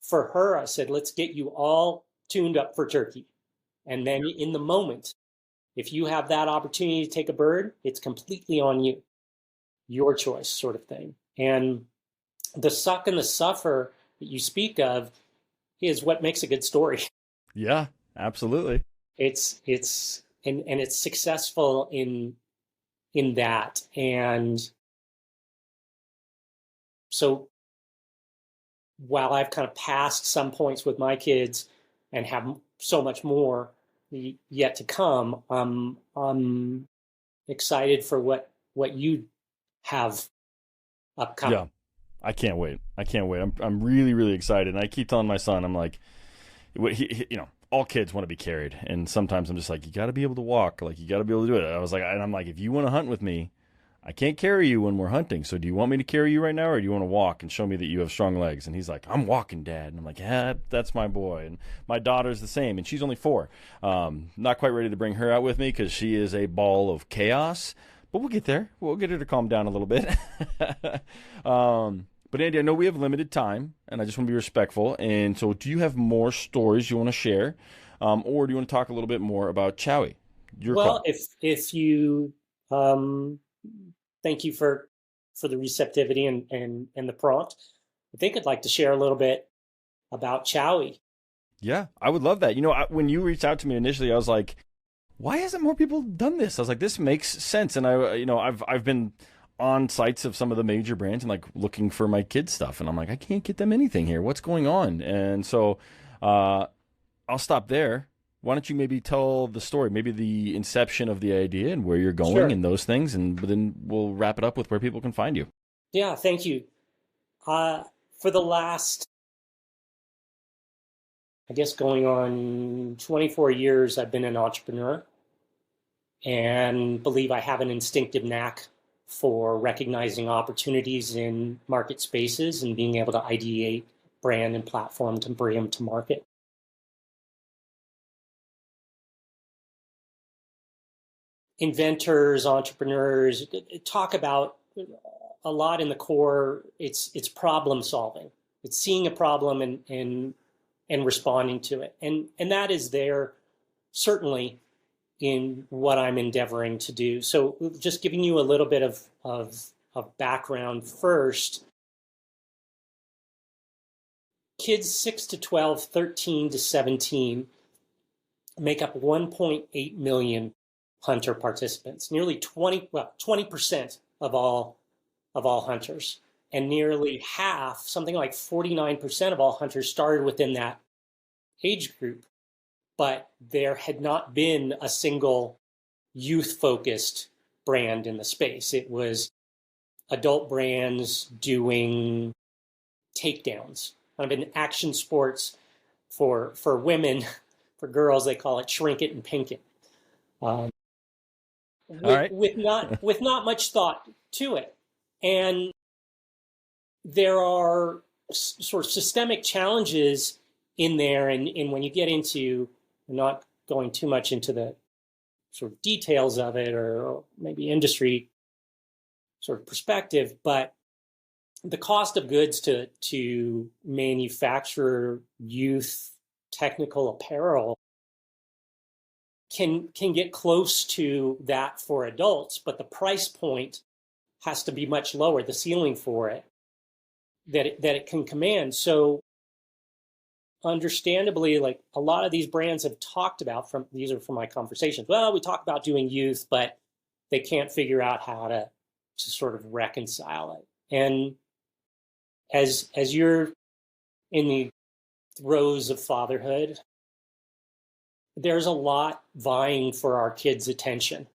for her, I said, let's get you all tuned up for turkey. And then in the moment, if you have that opportunity to take a bird, it's completely on you, your choice sort of thing. And the suck and the suffer that you speak of is what makes a good story. Yeah, absolutely. It's successful in that. And so while I've kind of passed some points with my kids and have so much more yet to come, I'm excited for what you have upcoming. Yeah, I can't wait. I'm really, really excited. And I keep telling my son, I'm like, all kids want to be carried. And sometimes I'm just like, you got to be able to walk. Like, you got to be able to do it. I'm like, if you want to hunt with me, I can't carry you when we're hunting. So do you want me to carry you right now, or do you want to walk and show me that you have strong legs? And he's like, I'm walking, Dad. And I'm like, yeah, that's my boy. And my daughter's the same, and she's only 4. Not quite ready to bring her out with me because she is a ball of chaos. But we'll get there. We'll get her to calm down a little bit. But Andy, I know we have limited time, and I just want to be respectful. And so do you have more stories you want to share, or do you want to talk a little bit more about Chowie? Well, if you thank you for the receptivity and the prompt. I think I'd like to share a little bit about Chowie. Yeah, I would love that. When you reached out to me initially, I was like, why hasn't more people done this? I was like, this makes sense. And I've been on sites of some of the major brands and like looking for my kids' stuff. And I'm like, I can't get them anything here. What's going on? And so I'll stop there. Why don't you maybe tell the story, maybe the inception of the idea and where you're going Sure. and those things, and then we'll wrap it up with where people can find you. Yeah, thank you. For the last, I guess, going on 24 years, I've been an entrepreneur and believe I have an instinctive knack for recognizing opportunities in market spaces and being able to ideate brand and platform to bring them to market. Inventors, entrepreneurs talk about a lot in the core. It's problem solving. It's seeing a problem and responding to it. And that is there certainly in what I'm endeavoring to do. So just giving you a little bit of background first. Kids 6 to 12, 13 to 17 make up 1.8 million hunter participants, nearly 20% of all hunters, and nearly half, something like 49% of all hunters started within that age group. But there had not been a single youth-focused brand in the space. It was adult brands doing takedowns. Kind of in action sports for women, for girls, they call it shrink it and pink it. With not much thought to it. And there are sort of systemic challenges in there. And when you get into, not going too much into the sort of details of it or maybe industry sort of perspective, but the cost of goods to manufacture youth technical apparel can get close to that for adults, but the price point has to be much lower, the ceiling for it, that it can command. So understandably, like a lot of these brands have talked about, these are from my conversations, well, we talk about doing youth, but they can't figure out how to sort of reconcile it. And as you're in the throes of fatherhood, there's a lot vying for our kids' attention.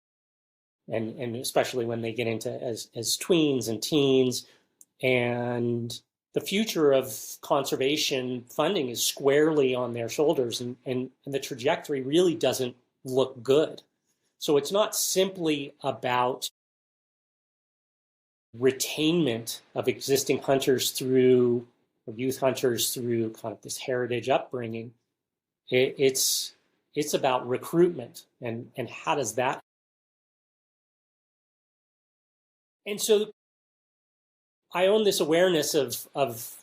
And especially when they get into as tweens and teens. And the future of conservation funding is squarely on their shoulders, and the trajectory really doesn't look good. So it's not simply about retainment of existing hunters through, or youth hunters through kind of this heritage upbringing. It's about recruitment and how does that. And so I own this awareness of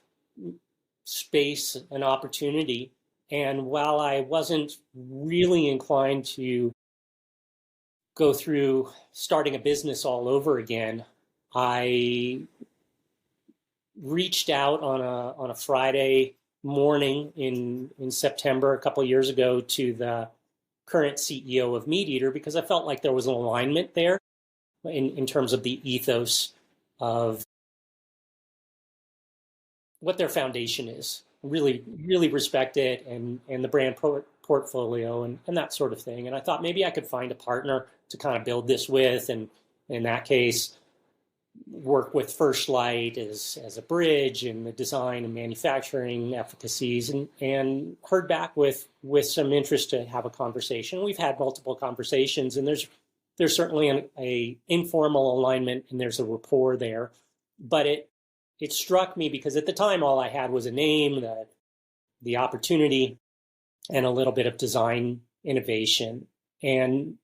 space and opportunity. And while I wasn't really inclined to go through starting a business all over again, I reached out on a Friday morning in September a couple of years ago to the current CEO of Meat Eater because I felt like there was an alignment there in terms of the ethos of what their foundation is. Really, really respect it and the brand portfolio and that sort of thing. And I thought maybe I could find a partner to kind of build this with, and in that case, work with First Light as a bridge in the design and manufacturing efficacies, and heard back with some interest to have a conversation. We've had multiple conversations, and there's certainly a informal alignment and there's a rapport there. But it struck me because at the time all I had was a name, the opportunity, and a little bit of design innovation, and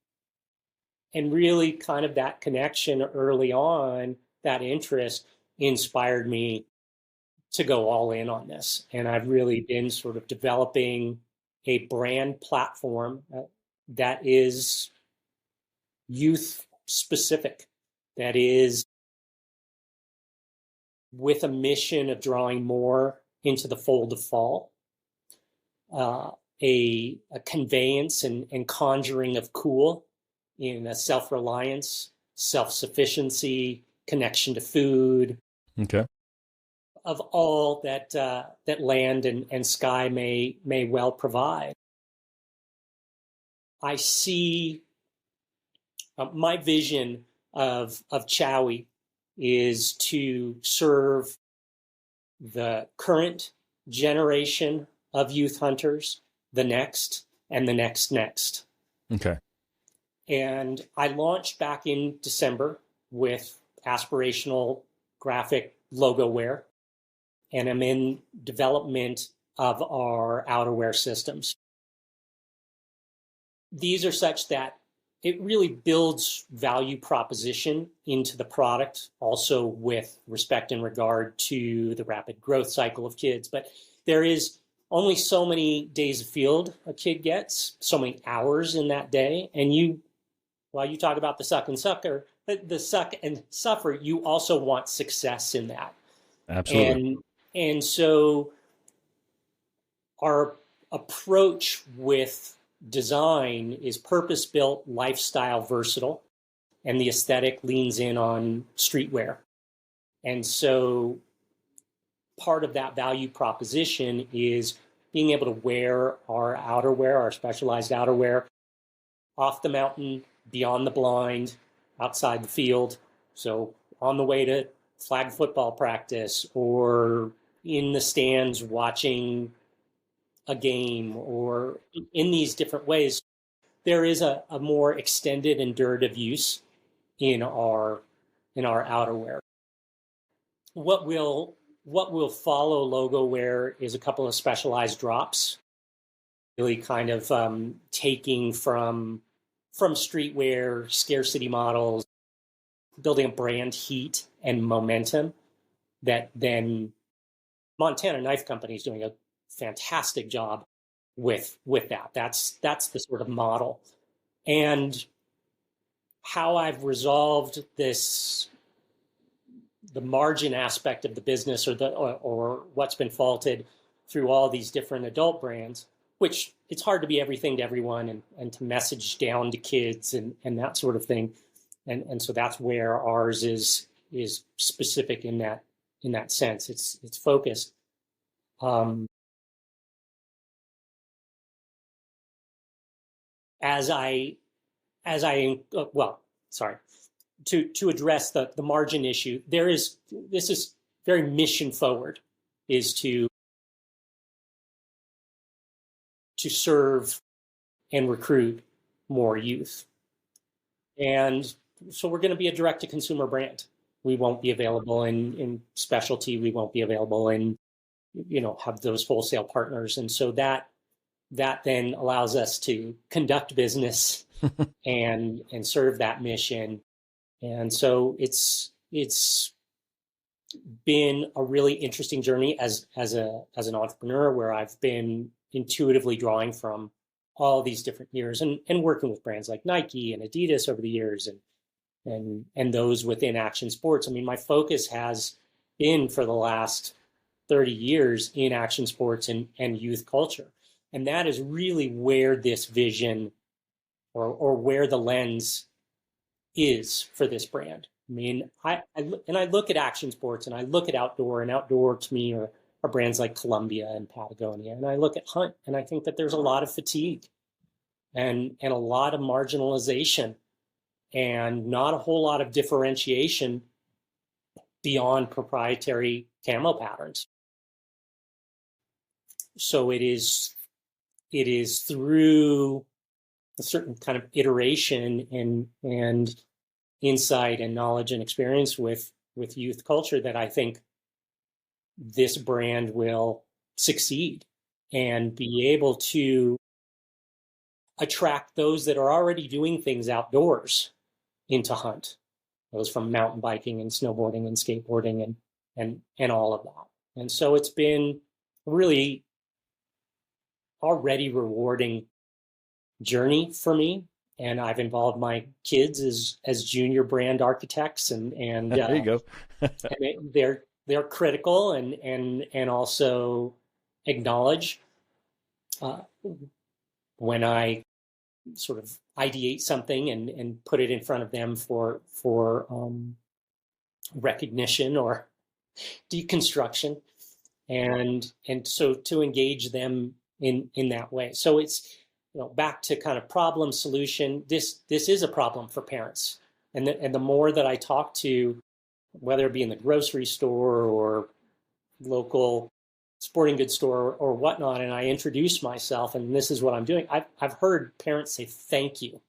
really kind of that connection early on, that interest inspired me to go all in on this. And I've really been sort of developing a brand platform that is youth specific, that is with a mission of drawing more into the fold of fall, a conveyance and conjuring of cool in a self-reliance, self-sufficiency, connection to food, Okay. of all that that land and sky may well provide. I see my vision of Chowie is to serve the current generation of youth hunters, the next, and the next. Okay. And I launched back in December with aspirational graphic logo wear, and I'm in development of our outerwear systems. These are such that it really builds value proposition into the product, also with respect and regard to the rapid growth cycle of kids. But there is only so many days of field a kid gets, so many hours in that day. And while you talk about the suck and suffer, you also want success in that. Absolutely. And so our approach with design is purpose-built, lifestyle versatile, and the aesthetic leans in on streetwear. And so part of that value proposition is being able to wear our outerwear, our specialized outerwear, off the mountain, beyond the blind, outside the field. So on the way to flag football practice, or in the stands watching a game, or in these different ways, there is a more extended and durative use in our outerwear. What will follow logo wear is a couple of specialized drops, really kind of taking from streetwear, scarcity models, building a brand heat and momentum that then Montana Knife Company is doing a fantastic job with that. That's the sort of model. And how I've resolved this, the margin aspect of the business, or what's been faulted through all these different adult brands, which it's hard to be everything to everyone and to message down to kids and that sort of thing. And so that's where ours is specific in that sense. It's focused. To address the margin issue, this is very mission forward, is to serve and recruit more youth. And so we're going to be a direct to consumer brand. We won't be available in specialty. We won't be available in, have those wholesale partners. And so that then allows us to conduct business and serve that mission. And so it's been a really interesting journey as an entrepreneur, where I've been intuitively drawing from all these different years and working with brands like Nike and Adidas over the years and those within action sports. I mean, my focus has been for the last 30 years in action sports and youth culture. And that is really where this vision or where the lens is for this brand. I mean, I look at action sports and I look at outdoor, and outdoor to me are brands like Columbia and Patagonia. And I look at hunt and I think that there's a lot of fatigue and a lot of marginalization and not a whole lot of differentiation beyond proprietary camo patterns. So it is through a certain kind of iteration and insight and knowledge and experience with youth culture that I think this brand will succeed and be able to attract those that are already doing things outdoors into hunt, those from mountain biking and snowboarding and skateboarding and all of that. And so it's been really already rewarding journey for me. And I've involved my kids as junior brand architects, and there you go. and they're critical and also acknowledge when I sort of ideate something and put it in front of them for recognition or deconstruction, and so to engage them in that way. So it's, back to kind of problem solution. This is a problem for parents, and the more that I talk to, whether it be in the grocery store or local sporting goods store or whatnot, and I introduce myself and this is what I'm doing, I've heard parents say thank you,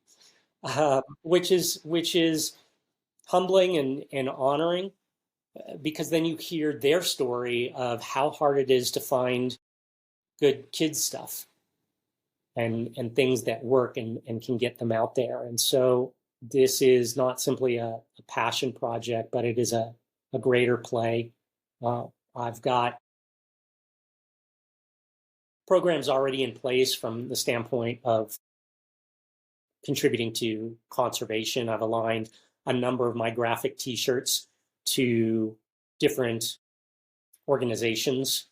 which is humbling and honoring, because then you hear their story of how hard it is to find good kids stuff and things that work and can get them out there. And so this is not simply a passion project, but it is a greater play. I've got programs already in place from the standpoint of contributing to conservation. I've aligned a number of my graphic T-shirts to different organizations,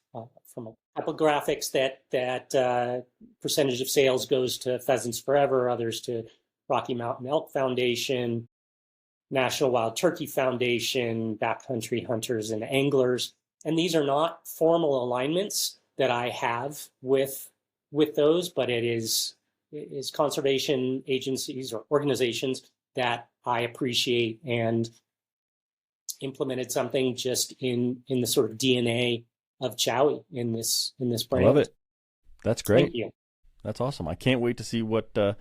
from a couple of graphics that percentage of sales goes to Pheasants Forever, others to Rocky Mountain Elk Foundation, National Wild Turkey Foundation, Backcountry Hunters and Anglers. And these are not formal alignments that I have with those, but it is conservation agencies or organizations that I appreciate and implemented something just in the sort of DNA of Chowie in this brand. I love it. That's great. Thank you. That's awesome. I can't wait to see what the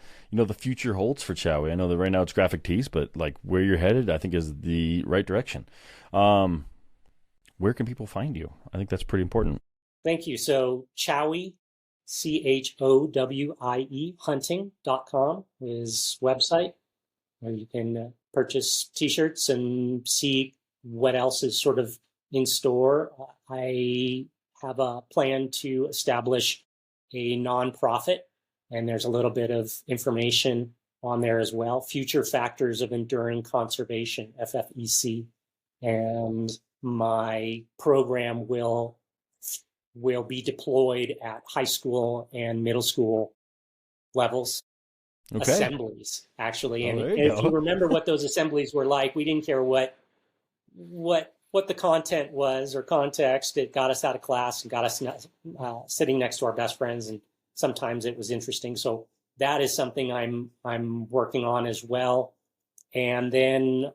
future holds for Chowie. I know that right now it's graphic tees, but like where you're headed, I think is the right direction. Where can people find you? I think that's pretty important. Thank you. So Chowie, CHOWIE, hunting.com is website where you can purchase T-shirts and see what else is sort of in store. I have a plan to establish a nonprofit, and there's a little bit of information on there as well. Future Factors of Enduring Conservation, FFEC. And my program will be deployed at high school and middle school levels. Okay. Assemblies, actually. And if you remember what those assemblies were like, we didn't care what the content was or context. It got us out of class and got us sitting next to our best friends, and sometimes it was interesting. So that is something I'm working on as well. And then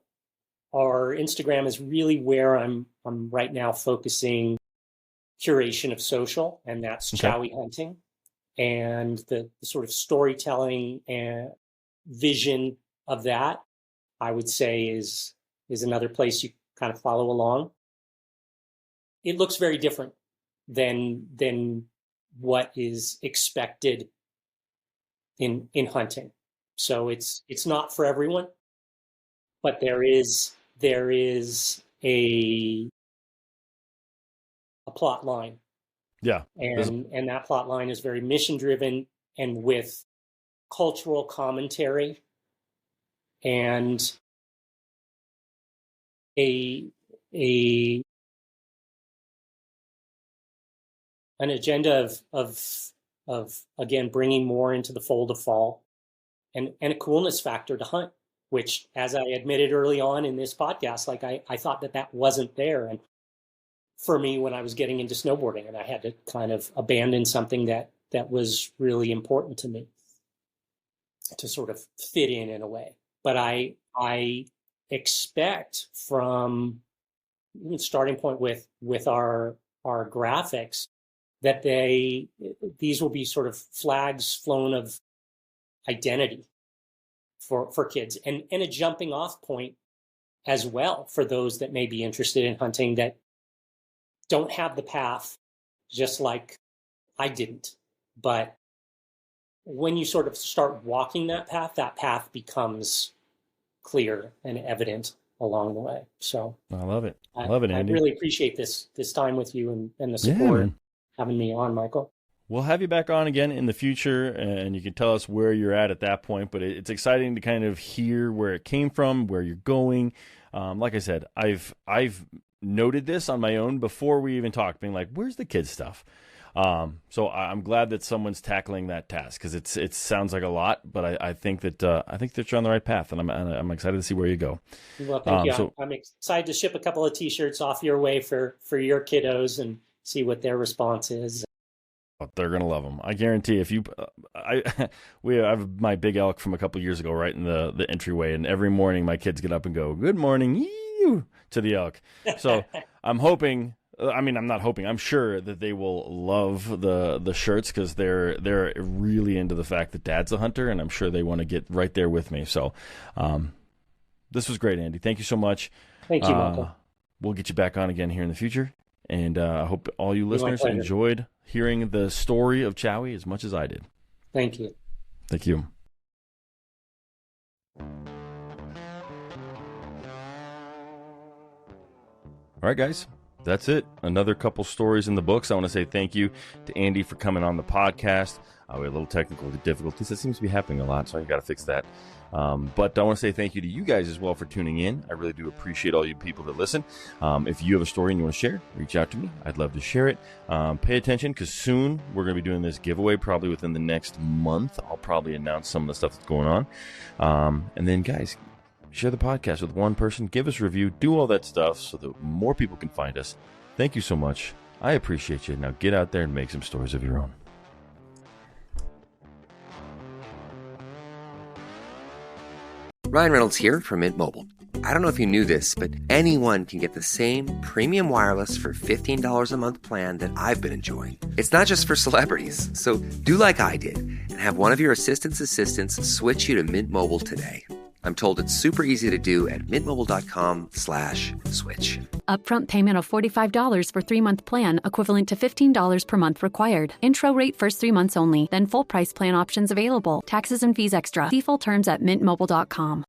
our Instagram is really where I'm right now focusing curation of social, and that's Chowie Hunting. And the sort of storytelling and vision of that, I would say, is another place you kind of follow along. It looks very different than what is expected in hunting. So it's not for everyone, but there is a plot line. Yeah. And that plot line is very mission driven and with cultural commentary and an agenda of again bringing more into the fold of fall and a coolness factor to hunt, which, as I admitted early on in this podcast, like I thought that wasn't there. And for me, when I was getting into snowboarding, and I had to kind of abandon something that was really important to me to sort of fit in a way. But I expect from starting point with our graphics that these will be sort of flags flown of identity for kids and a jumping off point as well for those that may be interested in hunting that don't have the path, just like I didn't. But when you sort of start walking that path becomes clear and evident along the way. So I love it. I love it, Andy. I really appreciate this time with you and the support having me on, Michael. We'll have you back on again in the future, and you can tell us where you're at that point. But it's exciting to kind of hear where it came from, where you're going. Like I said, I've noted this on my own before we even talked, being like, where's the kids stuff? So I'm glad that someone's tackling that task, because it sounds like a lot, but I think that you're on the right path, and I'm excited to see where you go. Well, thank you. I'm excited to ship a couple of T-shirts off your way for your kiddos and see what their response is. They're gonna love them. I guarantee. If you, I have my big elk from a couple years ago right in the entryway, and every morning my kids get up and go, "Good morning," yee-oo, to the elk. So I'm hoping. I'm not hoping. I'm sure that they will love the shirts, because they're really into the fact that Dad's a hunter, and I'm sure they want to get right there with me. So, this was great, Andy. Thank you so much. Thank you, Michael. We'll get you back on again here in the future, and I hope all you listeners enjoyed hearing the story of Chowie as much as I did. Thank you. Thank you. All right, guys. That's it. Another couple stories in the books. I want to say thank you to Andy for coming on the podcast. We had a little technical difficulties. That seems to be happening a lot, so I got to fix that. But I want to say thank you to you guys as well for tuning in. I really do appreciate all you people that listen. If you have a story and you want to share, reach out to me. I'd love to share it. Pay attention, because soon we're going to be doing this giveaway, probably within the next month. I'll probably announce some of the stuff that's going on. And then, guys, share the podcast with one person. Give us a review. Do all that stuff so that more people can find us. Thank you so much. I appreciate you. Now get out there and make some stories of your own. Ryan Reynolds here from Mint Mobile. I don't know if you knew this, but anyone can get the same premium wireless for $15 a month plan that I've been enjoying. It's not just for celebrities. So do like I did and have one of your assistants switch you to Mint Mobile today. I'm told it's super easy to do at mintmobile.com/switch. Upfront payment of $45 for 3-month plan, equivalent to $15 per month required. Intro rate first 3 months only, then full price plan options available. Taxes and fees extra. See full terms at mintmobile.com.